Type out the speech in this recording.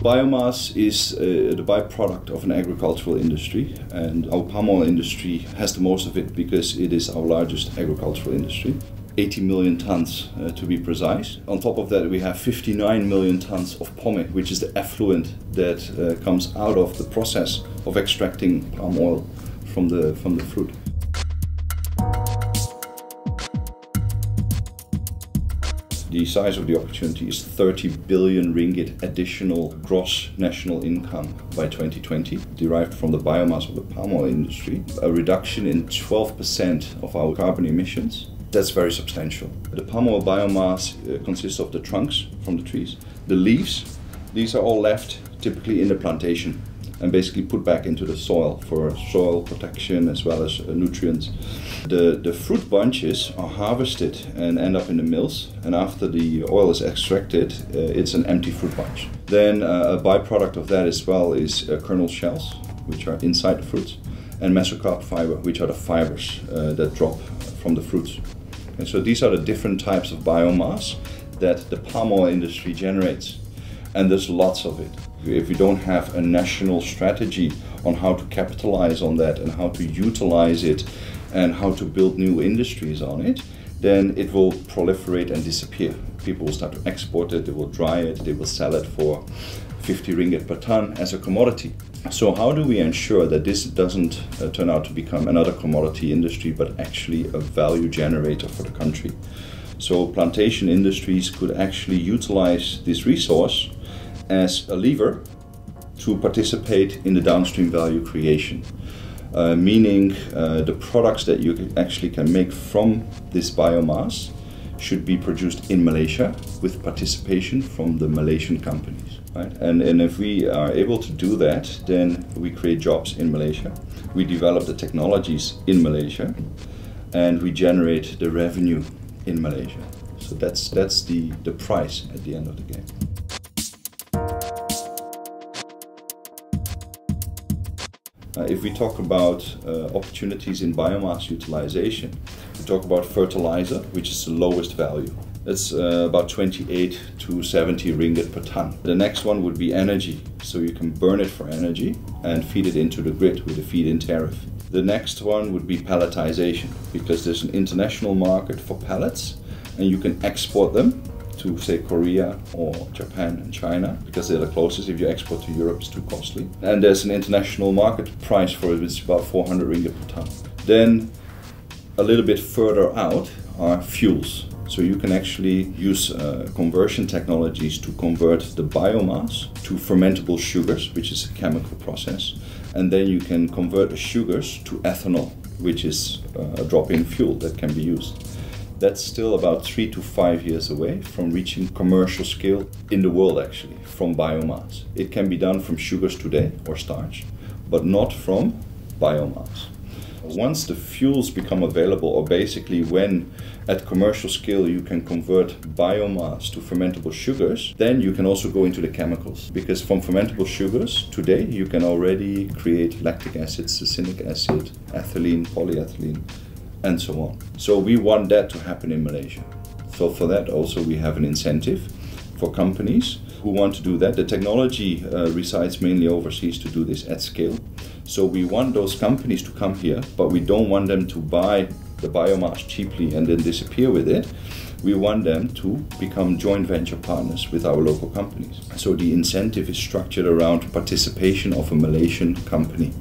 Biomass is the byproduct of an agricultural industry, and our palm oil industry has the most of it because it is our largest agricultural industry. 80 million tons to be precise. On top of that, we have 59 million tons of pomace, which is the effluent that comes out of the process of extracting palm oil from the fruit. The size of the opportunity is 30 billion ringgit additional gross national income by 2020, derived from the biomass of the palm oil industry, a reduction in 12% of our carbon emissions. That's very substantial. The palm oil biomass consists of the trunks from the trees, the leaves. These are all left typically in the plantation and basically put back into the soil for soil protection as well as nutrients. The fruit bunches are harvested and end up in the mills, and after the oil is extracted, it's an empty fruit bunch. Then a byproduct of that as well is kernel shells, which are inside the fruits, and mesocarp fiber, which are the fibers that drop from the fruits. And so these are the different types of biomass that the palm oil industry generates, and there's lots of it. If we don't have a national strategy on how to capitalize on that and how to utilize it and how to build new industries on it, then it will proliferate and disappear. People will start to export it, they will dry it, they will sell it for 50 ringgit per ton as a commodity. So how do we ensure that this doesn't turn out to become another commodity industry, but actually a value generator for the country? So plantation industries could actually utilize this resource as a lever to participate in the downstream value creation, meaning the products that you actually can make from this biomass should be produced in Malaysia with participation from the Malaysian companies. Right? And if we are able to do that, then we create jobs in Malaysia, we develop the technologies in Malaysia, and we generate the revenue in Malaysia. So that's the price at the end of the game. If we talk about opportunities in biomass utilization, we talk about fertilizer, which is the lowest value. It's about 28 to 70 ringgit per ton. The next one would be energy, so you can burn it for energy and feed it into the grid with a feed-in tariff. The next one would be pelletization, because there's an international market for pellets and you can export them to, say, Korea or Japan and China, because they're the closest. If you export to Europe, it's too costly. And there's an international market price for it, which is about 400 ringgit per ton. Then a little bit further out are fuels. So you can actually use conversion technologies to convert the biomass to fermentable sugars, which is a chemical process. And then you can convert the sugars to ethanol, which is a drop-in fuel that can be used. That's still about 3 to 5 years away from reaching commercial scale in the world, actually, from biomass. It can be done from sugars today or starch, but not from biomass. Once the fuels become available, or basically when at commercial scale you can convert biomass to fermentable sugars, then you can also go into the chemicals. Because from fermentable sugars, today you can already create lactic acid, succinic acid, ethylene, polyethylene, and so on. So we want that to happen in Malaysia. So for that also we have an incentive for companies who want to do that. The technology resides mainly overseas to do this at scale. So we want those companies to come here, but we don't want them to buy the biomass cheaply and then disappear with it. We want them to become joint venture partners with our local companies. So the incentive is structured around participation of a Malaysian company.